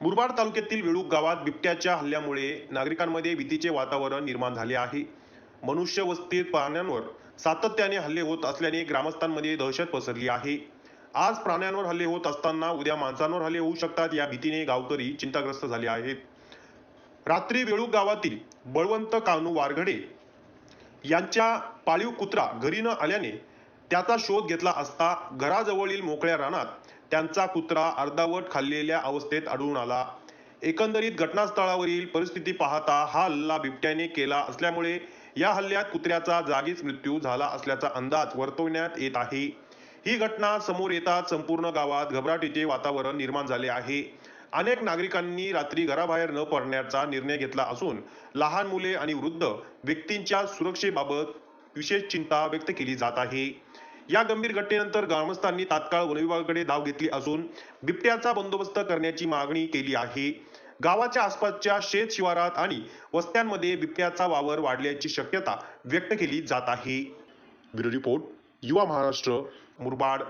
मुरबाड तालुक्यातील वेळूक गावात बिबट्याच्या हल्ल्यामुळे नागरिकांमध्ये भीतीचे वातावरण निर्माण झाले आहे. मनुष्यवस्तीत प्राण्यांवर सातत्याने हल्ले होत असल्याने ग्रामस्थांमध्ये दहशत पसरली आहे. आज प्राण्यांवर हल्ले होत असताना उद्या माणसांवर हल्ले होऊ शकतात या भीतीने गावकरी चिंताग्रस्त झाले आहेत. रात्री वेळूक गावातील बळवंत कान्हू वारघडे यांच्या पाळीव कुत्रा घरी न आल्याने त्याचा शोध घेतला असता घराजवळील मोकळ्या रानात त्यांचा कुत्रा अर्धावट खाल्लेल्या अवस्थेत आढळून आला. एकंदरीत घटनास्थळावरील परिस्थिती पाहता हा हल्ला बिबट्याने केला असल्यामुळे या हल्ल्यात कुत्र्याचा जागीच मृत्यू झाला असल्याचा अंदाज वर्तवण्यात येत आहे. ही घटना समोर येताच संपूर्ण गावात घबराटीचे वातावरण निर्माण झाले आहे. अनेक नागरिकांनी रात्री घराबाहेर न पडण्याचा निर्णय घेतला असून लहान मुले आणि वृद्ध व्यक्तींच्या सुरक्षेबाबत विशेष चिंता व्यक्त केली जात आहे. या गंभीर घटनेनंतर ग्रामस्थांनी तात्काळ वनविभागाकडे धाव घेतली असून बिबट्याचा बंदोबस्त करण्याची मागणी केली आहे. गावाच्या आसपासच्या शेत शिवारात आणि वस्त्यांमध्ये बिबट्याचा वावर वाढल्याची शक्यता व्यक्त केली जात आहे. ब्युरो रिपोर्ट, युवा महाराष्ट्र, मुरबाड.